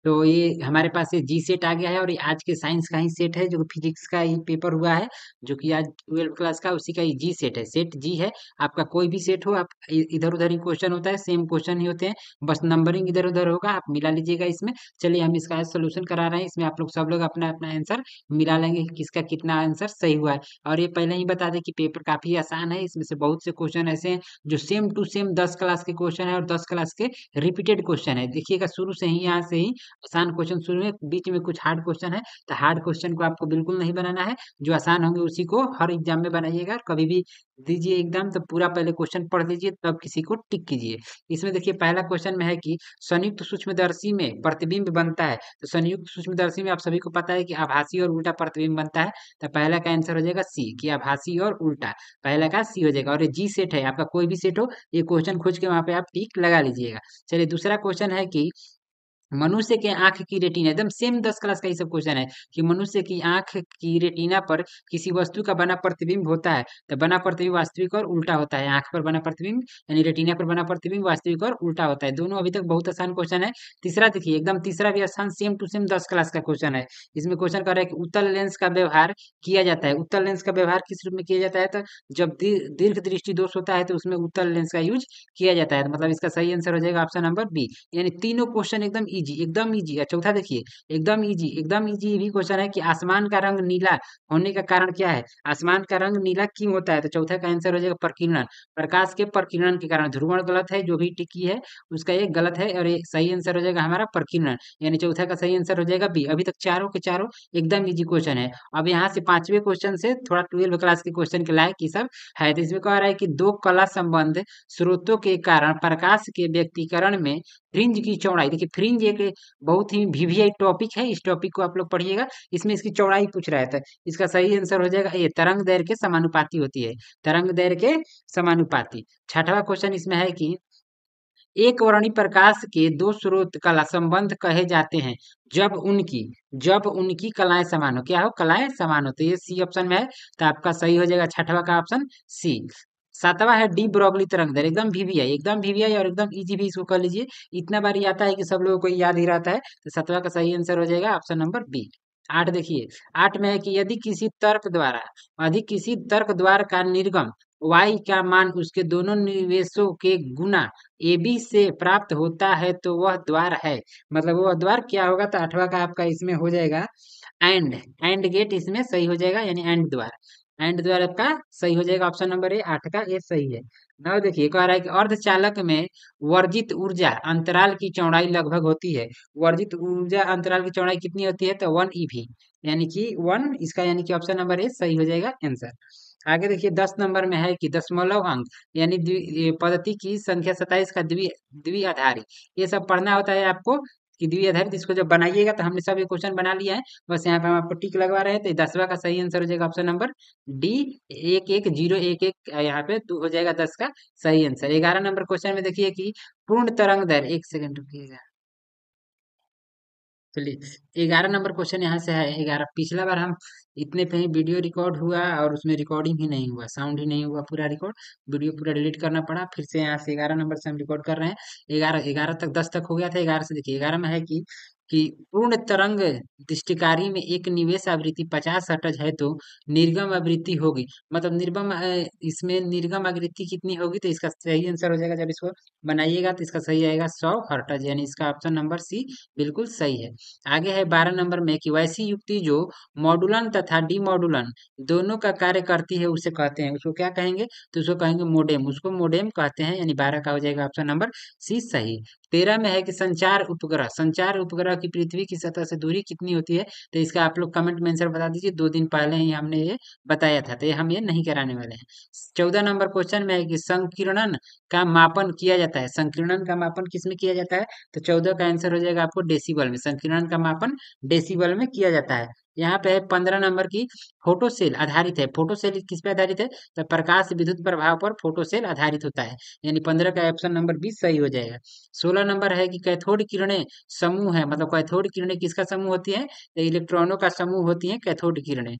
तो ये हमारे पास ये जी सेट आ गया है, और ये आज के साइंस का ही सेट है, जो फिजिक्स का ही पेपर हुआ है, जो कि आज 12th क्लास का, उसी का ये जी सेट है। सेट जी है, आपका कोई भी सेट हो, आप इधर उधर ही क्वेश्चन होता है, सेम क्वेश्चन ही होते हैं, बस नंबरिंग इधर उधर होगा, आप मिला लीजिएगा इसमें। चलिए हम इसका सोल्यूशन करा रहे हैं, इसमें आप लोग सब लोग अपना अपना आंसर मिला लेंगे कि किसका कितना आंसर सही हुआ है। और ये पहले ही बता दें कि पेपर काफी आसान है, इसमें से बहुत से क्वेश्चन ऐसे हैं जो सेम टू सेम 10 क्लास के क्वेश्चन है, और 10 क्लास के रिपीटेड क्वेश्चन है। देखिएगा शुरू से ही, यहाँ से ही आसान क्वेश्चन शुरू में, बीच में कुछ हार्ड क्वेश्चन है, तो हार्ड क्वेश्चन को आपको बिल्कुल नहीं बनाना है, जो आसान होंगे उसी को हर एग्जाम में बनाइएगा। कभी भी दीजिए एग्जाम तो पूरा पहले क्वेश्चन पढ़ लीजिए, तब किसी को टिक कीजिए। इसमें देखिए पहला क्वेश्चन में है कि संयुक्त सूक्ष्मदर्शी में प्रतिबिंब बनता है। तो संयुक्त सूक्ष्मदर्शी में आप सभी को पता है कि आभासी और उल्टा प्रतिबिंब बनता है। तो पहला का आंसर हो जाएगा सी, कि आभासी और उल्टा, पहला का सी हो जाएगा। और ये जी सेट है, आपका कोई भी सेट हो, ये क्वेश्चन खोज के वहां पे आप टिक लगा लीजिएगा। चलिए दूसरा क्वेश्चन है कि मनुष्य के आंख की रेटिना, एकदम सेम 10 क्लास का ही सब क्वेश्चन है, कि मनुष्य की आंख की रेटिना पर किसी वस्तु का बना प्रतिबिंब होता है, तो बना प्रतिबिंब वास्तविक और उल्टा होता है। आंख पर बना प्रतिबिंब यानी रेटिना पर बना प्रतिबिंब वास्तविक और उल्टा होता है। दोनों अभी तक बहुत आसान क्वेश्चन है। तीसरा देखिए, एकदम तीसरा भी आसान, सेम टू सेम 10 क्लास का क्वेश्चन है। इसमें क्वेश्चन कर रहा है कि उत्तल लेंस का व्यवहार किया जाता है। उत्तल लेंस का व्यवहार किस रूप में किया जाता है, तो जब दीर्घ दृष्टि दोष होता है तो उसमें उत्तल लेंस का यूज किया जाता है। तो मतलब इसका सही आंसर हो जाएगा ऑप्शन नंबर बी। यानी तीनों क्वेश्चन एकदम इजी, एकदम इजी। और चौथा देखिए, एकदम इजी, एकदम इजी ये भी क्वेश्चन है कि आसमान का रंग नीला होने का कारण क्या है। आसमान का रंग नीला क्यों होता है, तो चौथा का आंसर हो जाएगा प्रकीर्णन, प्रकाश के प्रकीर्णन के कारण। ध्रुवण गलत है, जो भी टिकी है उसका एक गलत है, और ये सही आंसर हो जाएगा हमारा प्रकीर्णन, यानी चौथा का सही आंसर हो जाएगा बी। अभी तक चारों के चारों एकदम इजी क्वेश्चन है। अब यहाँ से पांचवें क्वेश्चन से थोड़ा 12 क्लास के क्वेश्चन के लायक ये सब है। तो इसमें कह रहा है कि दो कला संबंध स्रोतों के कारण प्रकाश के व्यक्तीकरण में फ्रिंज की चौड़ाई, देखिए फ्रिंज एक बहुत ही वीवीआई टॉपिक है, इस टॉपिक को आप लोग पढ़िएगा। इसमें इसकी चौड़ाई पूछ रहा था, इसका सही आंसर हो जाएगा ये, तरंग दैर्घ्य के समानुपाती होती है, तरंग दैर्घ्य के समानुपाती। छठवां क्वेश्चन इसमें है कि एक वर्णी प्रकाश के दो स्रोत कला संबंध कहे जाते हैं जब उनकी कलाएं समान हो। क्या हो, कलाएं समान हो। तो ये सी ऑप्शन में है, तो आपका सही हो जाएगा छठवा का ऑप्शन सी। सातवां है डी ब्रॉगली तरंग दैर्घ्य, एकदम वीवीआई, एकदम वीवीआई और एकदम इजी भी इसको कर लीजिए। इतना बार ही आता है कि सब लोगों को याद ही रहता है। तो सातवां का सही आंसर हो जाएगा ऑप्शन नंबर बी। आठ देखिए, आठ में है कि यदि किसी तर्क द्वार का निर्गम y का मान उसके दोनों निवेशों के गुना AB से प्राप्त होता है, तो वह द्वार है। मतलब वह द्वार क्या होगा, तो आठवां का आपका इसमें हो जाएगा एंड, एंड गेट इसमें सही हो जाएगा, यानी एंड द्वार, एंड द्वार आपका सही हो जाएगा ऑप्शन नंबर ए, आठ का ये सही है। नौ देखिए, कह रहा है कि अर्धचालक में वर्जित ऊर्जा अंतराल की चौड़ाई लगभग होती है। वर्जित ऊर्जा अंतराल की चौड़ाई कितनी होती है, तो 1 EV, यानी कि 1, इसका यानी कि ऑप्शन नंबर ए सही हो जाएगा आंसर। आगे देखिए 10 नंबर में है कि दशमलव अंक यानी ये पद्धति की संख्या 27 का द्विआधारी, ये सब पढ़ना होता है आपको कि द्विआधारी। इसको जब बनाइएगा, तो हमने सब ये क्वेश्चन बना लिया है, बस यहाँ पे हम आपको टिक लगवा रहे हैं। तो 10वां का सही आंसर हो जाएगा ऑप्शन नंबर डी, 11 0 1 1, यहाँ पे हो जाएगा 10 का सही आंसर। 11 नंबर क्वेश्चन में देखिए कि पूर्ण तरंग दैर्घ्य, एक सेकंड रुकिएगा, चलिए 11 नंबर क्वेश्चन यहाँ से है। 11, पिछला बार हम इतने पे ही वीडियो रिकॉर्ड हुआ और उसमें रिकॉर्डिंग ही नहीं हुआ, साउंड ही नहीं हुआ पूरा रिकॉर्ड, वीडियो पूरा डिलीट करना पड़ा। फिर से यहाँ से 11 नंबर से हम रिकॉर्ड कर रहे हैं। 11 तक 10 तक हो गया था, 11 से देखिए 11 में है कि पूर्ण तरंग दृष्टिकारी में एक निवेश आवृत्ति 50 हर्ट्ज है, तो निर्गम आवृत्ति होगी, मतलब इसमें निर्गम आवृत्ति कितनी होगी, तो इसका सही आंसर हो जाएगा, जब इसको बनाइएगा तो इसका सही आएगा 100 हर्ट्ज, यानी इसका ऑप्शन नंबर सी बिल्कुल सही है। आगे है 12 नंबर में कि वैसी युक्ति जो मॉडुलन तथा डीमॉडुलन दोनों का कार्य करती है उसे कहते हैं, उसको क्या कहेंगे, तो उसको कहेंगे मोडेम, उसको मोडेम कहते हैं, यानी 12 का हो जाएगा ऑप्शन नंबर सी सही। 13 में है कि संचार उपग्रह की पृथ्वी की सतह से दूरी कितनी होती है, तो इसका आप लोग कमेंट में आंसर बता दीजिए। 2 दिन पहले ही हमने ये बताया था, तो ये हम ये नहीं कराने वाले हैं। 14 नंबर क्वेश्चन में है कि संकीर्णन का मापन किया जाता है, संकीर्णन का मापन किसमें किया जाता है, तो 14 का आंसर हो जाएगा आपको डेसिबल में, संकीर्णन का मापन डेसिबल में किया जाता है। यहाँ पे है 15 नंबर की फोटोसेल आधारित है, फोटोसेल किस पे आधारित है, तो प्रकाश विद्युत प्रभाव पर फोटोसेल आधारित होता है, यानी 15 का ऑप्शन नंबर बी सही हो जाएगा। 16 नंबर है कि कैथोड किरणें समूह है, मतलब कैथोड किरणें किसका समूह होती है, तो इलेक्ट्रॉनों का समूह होती है कैथोड किरणें।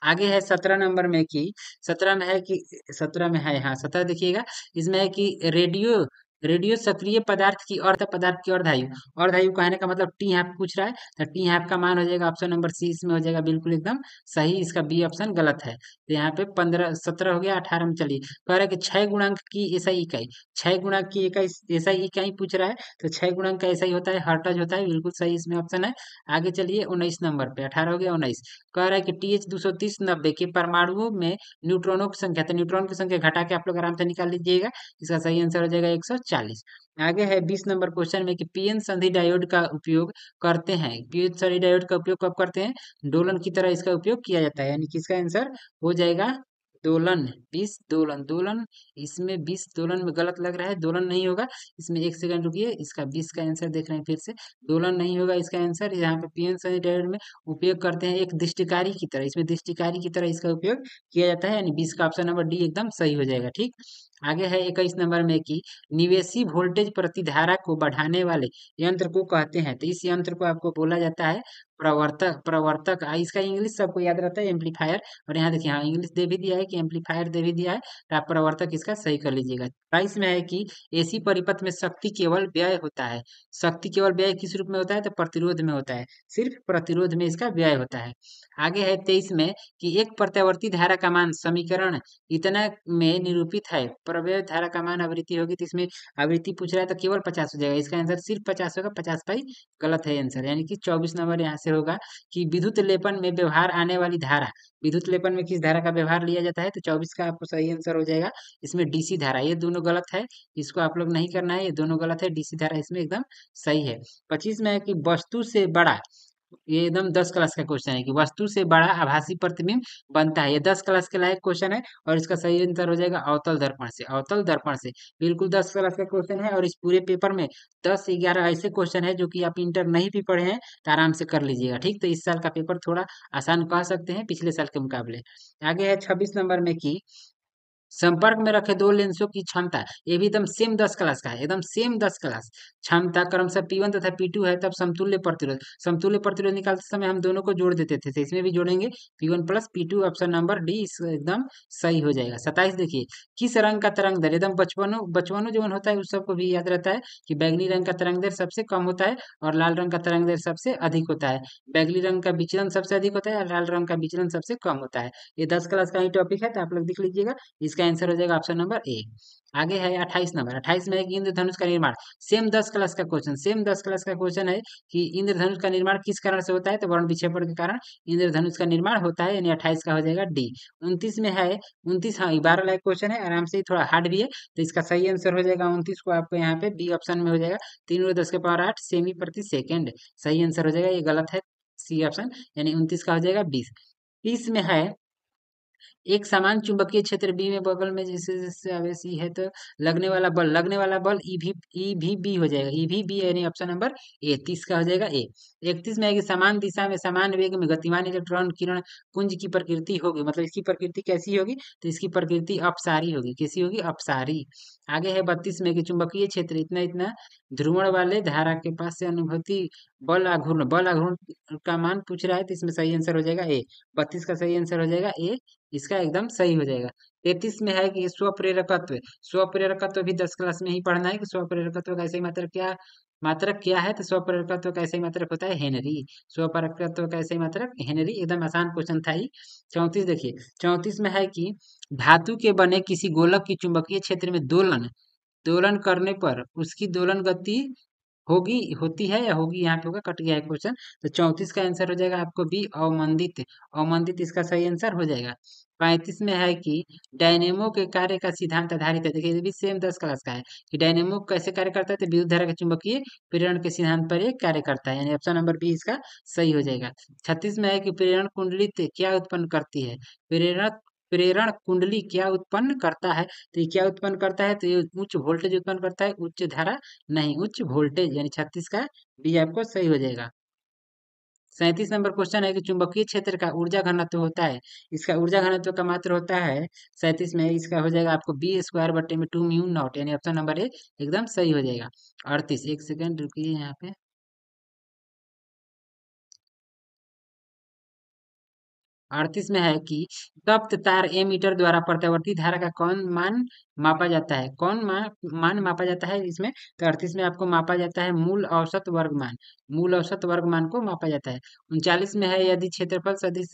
आगे है 17 नंबर में कि 17 में है कि 17 में है, हाँ 17 देखिएगा, इसमें है कि रेडियो रेडियो सक्रिय पदार्थ की पदार्थ की अर्धायु। अर्धायु कहने का मतलब टी हाफ पूछ रहा है, तो टी हाफ का मान हो जाएगा ऑप्शन नंबर सी, इसमें हो जाएगा बिल्कुल एकदम सही। इसका बी ऑप्शन गलत है। तो यहाँ पे 15 17 हो गया, 18 में चलिए। कह रहा है कि 6 गुणांक की एसआई इकाई, 6 गुणांक की इकाई एसआई इकाई पूछ रहा है। तो 6 गुणांक का एसआई होता है हर्ट्ज होता है, बिल्कुल सही इसमें ऑप्शन है। आगे चलिए 19 नंबर पे, 18 हो गया 19। कह रहा है कि टीएच 230 90 के परमाणुओं में न्यूट्रॉनों की संख्या, तो न्यूट्रॉन की संख्या घटा के आप लोग आराम से निकाल लीजिएगा। इसका सही आंसर हो जाएगा 140। आगे है 20 नंबर क्वेश्चन में कि पीएन संधि डायोड का उपयोग करते हैं। पीएन संधि डायोड का उपयोग कब करते हैं? दोलन की तरह इसका उपयोग किया जाता है, यानी कि इसका आंसर हो जाएगा दोलन। 20 दोलन, दोलन इसमें 20 दोलन में गलत लग रहा है, दोलन नहीं होगा इसमें। एक सेकंड रुकिए, इसका 20 का आंसर देख रहे हैं फिर से, दोलन नहीं होगा इसका आंसर। यहाँ पे पीएन संधि डायोड में उपयोग करते हैं एक दृष्टिकारी की तरह, इसमें दृष्टिकारी की तरह इसका उपयोग किया जाता है, यानी 20 का ऑप्शन नंबर डी एकदम सही हो जाएगा। ठीक। आगे है 21 नंबर में कि निवेशी वोल्टेज प्रतिधारा को बढ़ाने वाले यंत्र को कहते हैं। तो इस यंत्र को आपको बोला जाता है प्रवर्तक। प्रवर्तक इसका इंग्लिश सबको याद रहता है एम्पलीफायर। और यहाँ देखिए, हाँ इंग्लिश दे भी दिया है कि एम्पलीफायर दे भी दिया है, तो आप प्रवर्तक इसका सही कर लीजिएगा। 22 में है कि एसी परिपथ में शक्ति केवल व्यय होता है। शक्ति केवल व्यय किस रूप में होता है? तो प्रतिरोध में होता है, सिर्फ प्रतिरोध में इसका व्यय होता है। आगे है 23 में कि एक प्रत्यावर्ती धारा का मान समीकरण इतना में निरूपित है। प्रवेश धारा का मान आवृत्ति होगी, तो इसमें आवृत्ति पूछ रहा है तो केवल 50 हो जाएगा, इसका आंसर सिर्फ 50 होगा। 50 पाई गलत है आंसर, यानी कि 24 नंबर यहाँ से होगा कि विद्युत लेपन में व्यवहार आने वाली धारा। विद्युत लेपन में किस धारा का व्यवहार लिया जाता है? तो 24 का आपको सही आंसर हो जाएगा इसमें डीसी धारा। ये दोनों गलत है, इसको आप लोग नहीं करना है, ये दोनों गलत है। डीसी धारा इसमें एकदम सही है। 25 में है कि वस्तु से बड़ा, ये एकदम 10 क्लास का क्वेश्चन है कि वस्तु से बड़ा आभासी प्रतिबिंब बनता है। ये 10 क्लास के लायक क्वेश्चन है, और इसका सही आंसर हो जाएगा अवतल दर्पण से। अवतल दर्पण से बिल्कुल 10 क्लास का क्वेश्चन है, और इस पूरे पेपर में 10 11 ऐसे क्वेश्चन है जो कि आप इंटर नहीं भी पढ़े हैं तो आराम से कर लीजिएगा। ठीक। तो इस साल का पेपर थोड़ा आसान कह सकते हैं पिछले साल के मुकाबले। आगे है 26 नंबर में कि संपर्क में रखे दो लेंसों की क्षमता, ये भी एकदम सेम 10 क्लास का है, एकदम सेम 10 क्लास। क्षमता क्रमशः P1 तथा P2 है, तब समतुल्य प्रतिरोध। समतुल्य प्रतिरोध निकालते समय हम दोनों को जोड़ देते थे, तो इसमें भी जोड़ेंगे P1 plus P2, option number D इस एकदम सही हो जाएगा। 27 देखिए, किस रंग का तरंग दैर्ध्य, एकदम बचपनों बचपनों जो होता है उस सबको भी याद रहता है कि बैगनी रंग का तरंग दैर्ध्य सबसे कम होता है, और लाल रंग का तरंग दैर्ध्य सबसे अधिक होता है। बैगनी रंग का विचलन सबसे अधिक होता है, और लाल रंग का विचलन सबसे कम होता है। ये 10 क्लास का ही टॉपिक है, तो आप लोग देख लीजिएगा। इसका आंसर हो जाएगा ऑप्शन नंबर ए। आगे है 28 नंबर। 28 में है कि इंद्रधनुष का निर्माण, सेम 10 क्लास का क्वेश्चन, सेम 10 क्लास का क्वेश्चन है कि इंद्रधनुष का निर्माण किस कारण से होता है? तो वर्ण विक्षेपण के कारण इंद्रधनुष का निर्माण होता है, यानी 28 का हो जाएगा डी। 29 में है, 29 हाँ 12 लाइक क्वेश्चन है, आराम से ही थोड़ा हार्ड भी है, तो इसका सही आंसर हो जाएगा 29 को आपको यहाँ पे बी ऑप्शन में हो जाएगा 3 × 10⁸ सेमी प्रति सेकेंड, सही आंसर हो जाएगा। ये गलत है सी ऑप्शन, यानी 29 का हो जाएगा 20। 30 में है एक समान चुंबकीय क्षेत्र बी में बगल में जैसे जैसे आवेश ई है, तो लगने वाला बल ई भी बी हो जाएगा, ई भी बी, यानी ऑप्शन नंबर ए 30 का हो जाएगा ए। 31 में है कि समान दिशा में समान वेग में गतिमान इलेक्ट्रॉन किरण पुंज की प्रकृति होगी, मतलब इसकी प्रकृति कैसी होगी? तो इसकी प्रकृति अपसारी होगी। कैसी होगी? अपसारी। आगे है 32 में कि चुंबकीय क्षेत्र इतना इतना ध्रुवण वाले धारा के पास से अनुभूति बल आघूर्ण का मान पूछ रहा है, तो इसमें सही आंसर हो जाएगा ए। 32 का सही आंसर हो जाएगा ए, इसका एकदम सही हो जाएगा। 33 में है कि स्वप्रेरकत्व, स्वप्रेरकत्व भी 10 क्लास में ही पढ़ना है कि स्वप्रेरकत्व का ऐसे मात्रक क्या है? तो स्वप्रेरकत्व का ऐसे मात्रक होता है हेनरी। स्वप्रेरकत्व का ऐसे मात्रक हेनरी, एकदम आसान क्वेश्चन था ही। 34 देखिए, 34 में है कि धातु के बने किसी गोलक की चुंबकीय क्षेत्र में दोलन दोलन करने पर उसकी दोलन गति होगी, होती है या होगी, यहाँ पे होगा, कट गया है क्वेश्चन। तो 34 का आंसर हो जाएगा आपको बी अवमंदित। अवमंदित इसका सही आंसर हो जाएगा। 35 में है कि डायनेमो के कार्य का सिद्धांत आधारित है। देखिए ये भी सेम 10 क्लास का है कि डायनेमो कैसे कार्य करता है, तो विद्युत धारा के चुंबकीय प्रेरण के सिद्धांत पर ये कार्य करता है, यानी ऑप्शन नंबर बी इसका सही हो जाएगा। 36 में है कि प्रेरण कुंडली क्या उत्पन्न करती है? प्रेरण प्रेरण कुंडली क्या उत्पन्न करता है? तो ये क्या उत्पन्न करता है? तो ये उच्च वोल्टेज उत्पन्न करता है, उच्च धारा नहीं, उच्च वोल्टेज, यानी 36 का बी आपको सही हो जाएगा। 37 नंबर क्वेश्चन है कि चुंबकीय क्षेत्र का ऊर्जा घनत्व होता है, इसका ऊर्जा घनत्व का मात्र होता है 37 में, इसका हो जाएगा आपको बी स्क्वायर बटे में 2 म्यू नॉट, यानी ऑप्शन नंबर ए एकदम सही हो जाएगा। 38, एक सेकेंड रुकिए यहाँ पे। 38 में है कि तप्त तार एमीटर द्वारा प्रत्यावर्ती धारा का कौन मान मापा जाता है, कौन मान मापा जाता है इसमें। तो 38 में आपको मापा जाता है मूल औसत वर्ग मान, मूल औसत वर्ग मान को मापा जाता है। 39 में है यदि क्षेत्रफल सदिश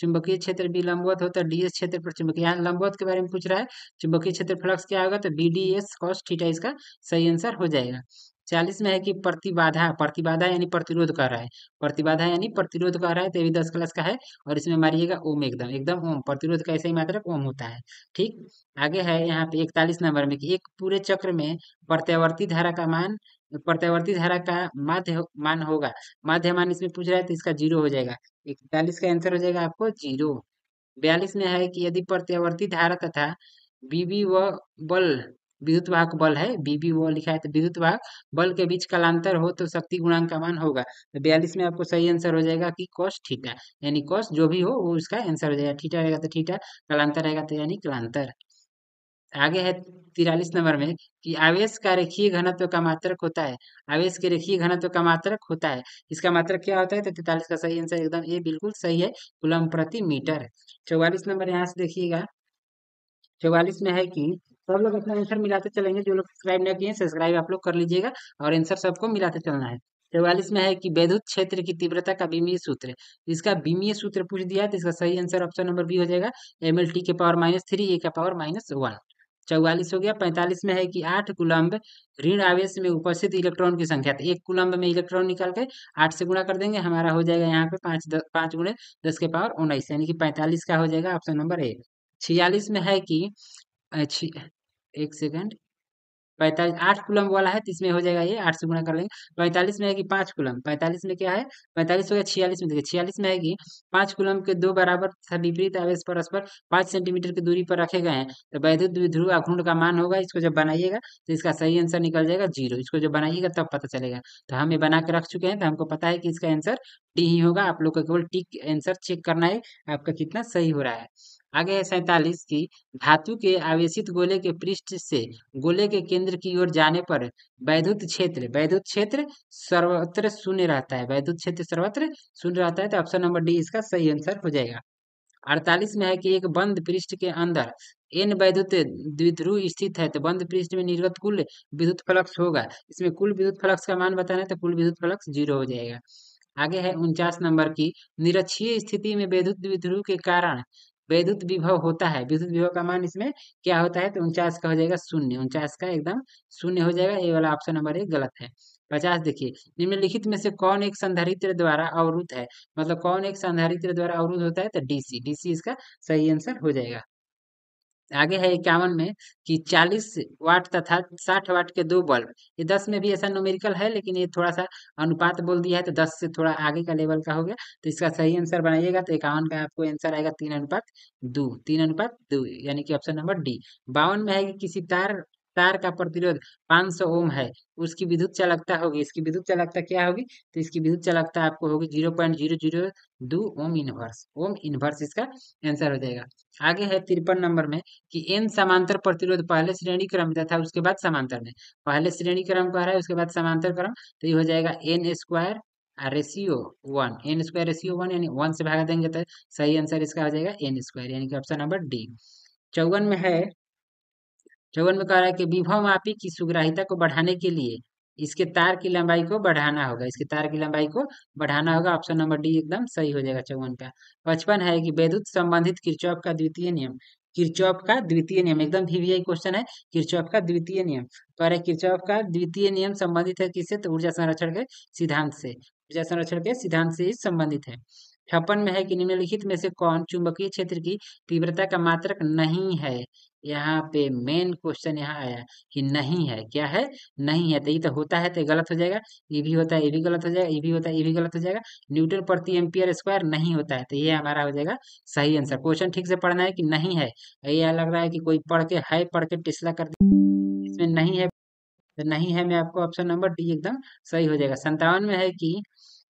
चुंबकीय क्षेत्र भी लंबवत हो तो डीएस क्षेत्र पर चुंबकीय, यहाँ लंबवत के बारे में पूछ रहा है, चुंबकीय क्षेत्र फ्लक्स क्या होगा, तो B D S cos theta इसका सही आंसर हो जाएगा। 40 में है कि प्रतिबाधा, प्रतिबाधा यानी प्रतिरोध कर रहा है, प्रतिबाधा यानी प्रतिरोध कर रहा है, तो ये भी 10 क्लास का है। और इसमें मारिएगा ओम, एकदम एकदम ओम, प्रतिरोध का ऐसे ही मात्रक ओम होता है। ठीक, आगे है यहाँ पे 41 नंबर में कि एक पूरे चक्र में प्रत्यावर्ती धारा का मान, प्रत्यावर्ती धारा का माध्य मान होगा, माध्य मान इसमें पूछ रहा है तो इसका 0 हो जाएगा। 41 का आंसर हो जाएगा आपको 0। 42 में है कि यदि प्रत्यावर्ती धारा तथा बीबी व बल, विद्युत वाहक बल है, बीबी वो लिखा है तो विद्युत वाहक बल के बीच कालांतर हो तो शक्ति गुणांक का मान होगा। तो 42 में आपको सही आंसर हो जाएगा कि cos थीटा, यानी cos जो भी हो वो उसका आंसर हो जाएगा। थीटा रहेगा तो थीटा, कालांतर रहेगा तो यानी कालांतर। आगे है 43 नंबर में कि आवेश का रेखीय घनत्व का मात्रक होता है, आवेश के रेखीय घनत्व का मात्रक होता है, इसका मात्रक क्या होता है, तो 43 का सही आंसर एकदम ये बिल्कुल सही है, कूलम प्रति मीटर। 44 नंबर यहाँ से देखिएगा, 44 में है कि सब लोग अपना आंसर मिलाते चलेंगे, जो लोग सब्सक्राइब नहीं किए सब्सक्राइब आप लोग कर लीजिएगा और आंसर सबको मिलाते चलना है। 44 में है कि वैद्युत क्षेत्र की तीव्रता का विमीय सूत्र, इसका विमीय सूत्र पूछ दिया है तो इसका सही आंसर ऑप्शन नंबर बी हो जाएगा, एम एल टी के पावर -3 ए का पावर -1। 44 हो गया। 45 में है कि 8 कूलम्ब ऋण आवेश में उपस्थित इलेक्ट्रॉन की संख्या, तो एक कूलम्ब में इलेक्ट्रॉन निकाल के 8 से गुणा कर देंगे, हमारा हो जाएगा यहाँ पे 5 गुणे 10 के पावर 19, यानी कि 45 का हो जाएगा ऑप्शन नंबर ए। 46 में है कि अच्छी, एक सेकंड, 45 8 कूलम वाला है तो इसमें हो जाएगा ये 8 से गुणा कर लेंगे। 45 में है कि 5 कूलम, 45 में क्या है, 45 हो गया। 46 में देखिए, 46 में है कि 5 कूलम के दो बराबर तथा विपरीत आवेश परस्पर 5 सेंटीमीटर की दूरी पर रखे गए हैं, तो वैद्युत द्विध्रुव आघूर्ण का मान होगा। इसको जब बनाइएगा तो इसका सही आंसर निकल जाएगा 0, इसको जब बनाइएगा तब पता चलेगा। तो हम ये बना के रख चुके हैं तो हमको पता है कि इसका आंसर डी ही होगा। आप लोग को केवल टिक आंसर चेक करना है आपका कितना सही हो रहा है। आगे है 47 की, धातु के आवेशित गोले के पृष्ठ से गोले के केंद्र की ओर जाने पर वैद्युत क्षेत्र, वैद्युत क्षेत्र सर्वत्र शून्य रहता है, वैद्युत क्षेत्र सर्वत्र शून्य रहता है, तो ऑप्शन नंबर डी इसका सही आंसर हो जाएगा। 48 में है कि एक बंद पृष्ठ के अंदर n वैद्युत द्विध्रुव स्थित है, तो बंद पृष्ठ में निर्गत कुल विद्युत फ्लक्स होगा, इसमें कुल विद्युत फ्लक्स का मान बताना है तो कुल विद्युत फ्लक्स 0 हो जाएगा। आगे है 49 नंबर की, निरक्षीय स्थिति में विद्युत द्विध्रुव के कारण विद्युत विभव होता है, विद्युत विभव का मान इसमें क्या होता है, तो 49 का हो जाएगा 0, 49 का एकदम 0 हो जाएगा, ये वाला ऑप्शन नंबर एक गलत है। 50 देखिए, निम्नलिखित में से कौन एक संधारित्र द्वारा अवरुद्ध है, मतलब कौन एक संधारित्र द्वारा अवरुद्ध होता है, तो डीसी, डीसी इसका सही आंसर हो जाएगा। आगे है 51 में कि 40 वाट तथा 60 वाट के दो बल्ब, ये 10 में भी ऐसा न्यूमेरिकल है लेकिन ये थोड़ा सा अनुपात बोल दिया है तो 10 से थोड़ा आगे का लेवल का हो गया, तो इसका सही आंसर बनाइएगा तो 51 का आपको आंसर आएगा 3:2, 3:2, यानी कि ऑप्शन नंबर डी। 52 में है कि किसी तार, तार का प्रतिरोध 500 ओम है, उसकी विद्युत चालकता होगी, इसकी विद्युत चालकता क्या होगी, तो इसकी विद्युत चालकता आपको होगी 0.002 ओम इनवर्स, ओम इनवर्स इसका आंसर हो जाएगा। आगे है 53 नंबर में कि एन समांतर प्रतिरोध पहले श्रेणी क्रम में तथा उसके बाद समांतर में, पहले श्रेणी क्रम का है उसके बाद समांतर क्रम, तो ये हो जाएगा N square ratio 1, N square ratio 1, यानी 1 से भागा देंगे तो सही आंसर इसका हो जाएगा एन स्क्वायर, यानी कि ऑप्शन नंबर डी। 54 में है, 54 में कह रहा है कि विभव मापी की सुग्राहिता को बढ़ाने के लिए इसके तार की लंबाई को बढ़ाना होगा, इसके तार की लंबाई को बढ़ाना होगा, ऑप्शन नंबर डी एकदम सही हो जाएगा 54 का। 55 है कि विद्युत संबंधित किरचॉफ का द्वितीय नियम, किरचॉफ का द्वितीय नियम एकदम वीवीआई क्वेश्चन है, किरचॉफ का द्वितीय नियम, तो अरे किरचॉफ का द्वितीय नियम संबंधित है किससे, तो ऊर्जा संरक्षण के सिद्धांत से, ऊर्जा संरक्षण के सिद्धांत से ही संबंधित है। 56 में है कि निम्नलिखित में से कौन चुंबकीय क्षेत्र की तीव्रता का मात्रक नहीं है, यहाँ पे मेन क्वेश्चन यहाँ आया कि नहीं है, क्या है, नहीं है, तो ये तो होता है तो ये गलत हो जाएगा, ये भी होता है ये भी गलत हो जाएगा, ये भी होता है ये भी गलत हो जाएगा, न्यूटन प्रति एम्पियर स्क्वायर नहीं होता है, तो ये हमारा हो जाएगा सही आंसर। क्वेश्चन ठीक से पढ़ना है कि नहीं है, ये लग रहा है कि कोई पढ़ के है, पढ़ के टिसला कर दिया, इसमें नहीं है, तो नहीं है में आपको ऑप्शन नंबर डी एकदम सही हो जाएगा। 57 में है कि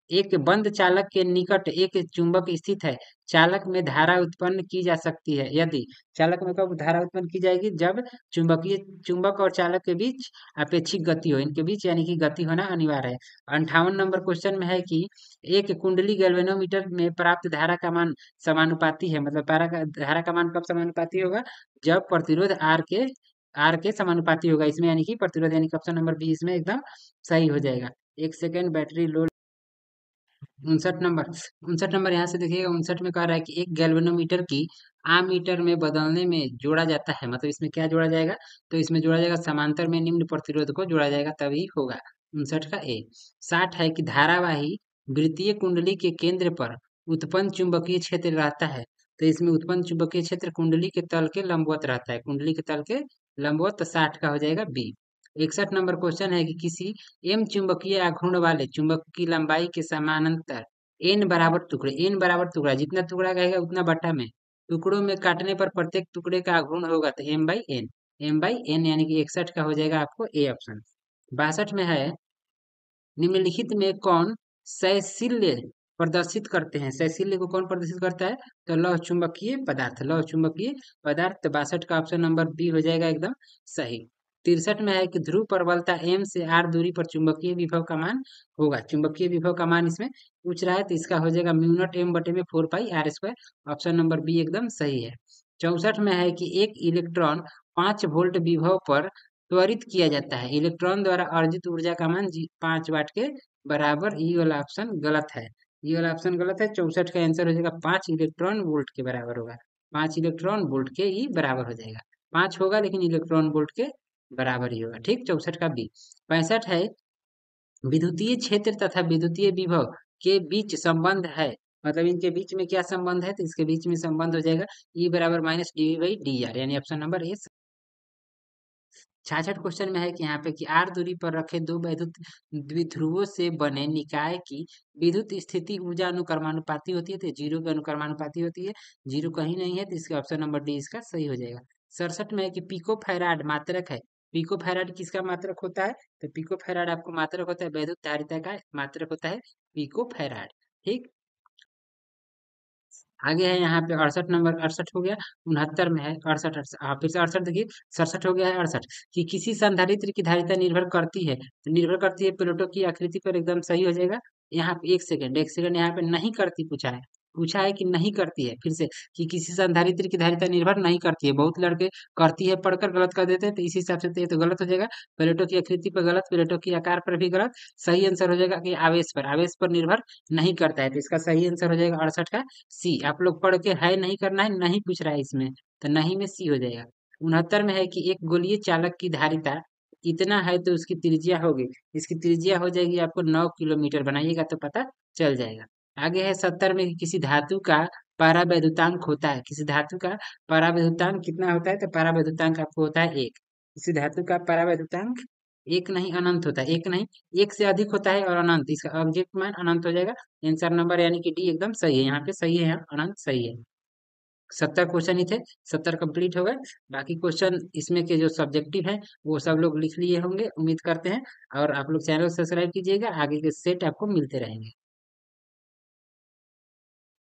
एक बंद चालक के निकट एक चुंबक स्थित है। चालक में धारा उत्पन्न की जा सकती है यदि। चालक में कब धारा उत्पन्न की जाएगी? जब चुंबकीय चुंबक और चालक के बीच अपेक्षिक गति हो, इनके बीच यानी कि गति होना अनिवार्य है। 58 नंबर क्वेश्चन में है कि एक कुंडली गैल्वेनोमीटर में प्राप्त धारा का मान समानुपाती है। मतलब धारा का मान कब समानुपाती होगा? जब प्रतिरोध आर के समानुपाती होगा इसमें, यानी कि प्रतिरोध, यानी कि ऑप्शन नंबर बी इसमें एकदम सही हो जाएगा। एक सेकेंड, बैटरी लो। 59 नंबर यहाँ से देखिएगा। 59 में कह रहा है कि एक गैल्वेनोमीटर की आमीटर में बदलने में जोड़ा जाता है। मतलब इसमें क्या जोड़ा जाएगा? तो इसमें जोड़ा जाएगा समांतर में निम्न प्रतिरोध को जोड़ा जाएगा, तभी होगा। 59 का ए। 60 है कि धारावाही वृत्तीय कुंडली के केंद्र पर उत्पन्न चुंबकीय क्षेत्र रहता है। तो इसमें उत्पन्न चुंबकीय क्षेत्र कुंडली के तल के लंबवत रहता है, कुंडली के तल के लंबवत। तो 60 का हो जाएगा बी। 61 नंबर क्वेश्चन है कि किसी एम चुंबकीय आघूर्ण वाले चुंबक की लंबाई के समानांतर एन बराबर टुकड़ा, जितना टुकड़ा कहेगा उतना बट्टा में टुकड़ों में काटने पर प्रत्येक टुकड़े का आघूर्ण होगा, तो एम बाई एन यानी कि 61 का हो जाएगा आपको ए ऑप्शन। 62 में है निम्नलिखित में कौन सैसिल्य प्रदर्शित करते हैं? सैसिल्य को कौन प्रदर्शित करता है? तो लौह चुंबकीय पदार्थ, लौह चुंबकीय पदार्थ। तो 62 का ऑप्शन नंबर बी हो जाएगा एकदम सही। 63 में है कि ध्रुव प्रबलता एम से आर दूरी पर चुंबकीय विभव का मान होगा। चुंबकीय विभव का मान इसमें पूछ रहा है, तो इसका हो जाएगा म्यू नॉट एम बटे में 4 पाई r² ऑप्शन नंबर बी एकदम सही है। 64 में है कि एक इलेक्ट्रॉन 5 वोल्ट विभव पर त्वरित किया जाता है। इलेक्ट्रॉन द्वारा अर्जित ऊर्जा का मान 5 वाट के बराबर। ये वाला ऑप्शन गलत है, ये वाला ऑप्शन गलत है। 64 का आंसर हो जाएगा 5 इलेक्ट्रॉन वोल्ट के बराबर होगा। 5 इलेक्ट्रॉन वोल्ट के ही बराबर हो जाएगा। 5 होगा लेकिन इलेक्ट्रॉन वोल्ट के बराबर ही होगा। ठीक, 64 का बी। 65 है विद्युतीय क्षेत्र तथा विद्युतीय विभव के बीच संबंध है। मतलब इनके बीच में क्या संबंध है? तो इसके बीच में संबंध हो जाएगा ई बराबर माइनस dv/dr, यानी ऑप्शन नंबर ए। 66 क्वेश्चन में है कि यहाँ पे कि आर दूरी पर रखे दो वैद्युत द्विध्रुवों से बने निकाय की विद्युत स्थिति ऊर्जा अनुक्रमानुपाती होती है। तो 0 के अनुक्रमानुपाती होती है, 0 कहीं नहीं है, तो इसका ऑप्शन नंबर डी इसका सही हो जाएगा। 67 में है कि पिको फैराड मात्रक है। पिको फैराड किसका मात्रक होता है? तो पिको फैराड आपको मात्रक होता है वैद्युत धारिता का मात्रक होता है पिको फैराड। ठीक, आगे है यहाँ पे 68 नंबर। 68 हो गया। 69 में है 68। हाँ, फिर से 68 देखिए। 67 हो गया है। 68 कि किसी संधारित्र की धारिता निर्भर करती है, तो निर्भर करती है प्लेटों की आकृति पर, एकदम सही हो जाएगा। यहाँ पे एक सेकंड यहाँ पे नहीं करती पूछा है। पूछा है कि नहीं करती है, फिर से कि किसी संधारित्र की धारिता निर्भर नहीं करती है। बहुत लड़के करती है पढ़कर गलत कर देते हैं, तो इस हिसाब से तो ये तो गलत हो जाएगा। प्लेटों की आकृति पर गलत, प्लेटों की आकार पर भी गलत। सही आंसर हो जाएगा कि आवेश पर निर्भर नहीं करता है, तो इसका सही आंसर हो जाएगा 68 का सी। आप लोग पढ़ के है नहीं करना है, नहीं पूछ रहा है इसमें, तो नहीं में सी हो जाएगा। 69 में है कि एक गोलीय चालक की धारिता इतना है तो उसकी त्रिज्या होगी, इसकी त्रिज्या हो जाएगी आपको 9 किलोमीटर, बनाइएगा तो पता चल जाएगा। आगे है 70 में कि किसी धातु का परावैद्युतांक होता है। किसी धातु का परावैद्युतांक कितना होता है? तो परावैद्युतांक आपको होता है 1। किसी धातु का परावैद्युतांक एक नहीं अनंत होता है, एक नहीं, एक से अधिक होता है और अनंत, इसका ऑब्जेक्ट मान अनंत हो जाएगा। आंसर नंबर यानी कि डी एकदम सही है, यहाँ पे सही है, यहाँ अनंत सही है। 70 क्वेश्चन ही थे, 70 कंप्लीट हो गए। बाकी क्वेश्चन इसमें के जो सब्जेक्टिव है वो सब लोग लिख लिए होंगे, उम्मीद करते हैं। और आप लोग चैनल सब्सक्राइब कीजिएगा, आगे के सेट आपको मिलते रहेंगे।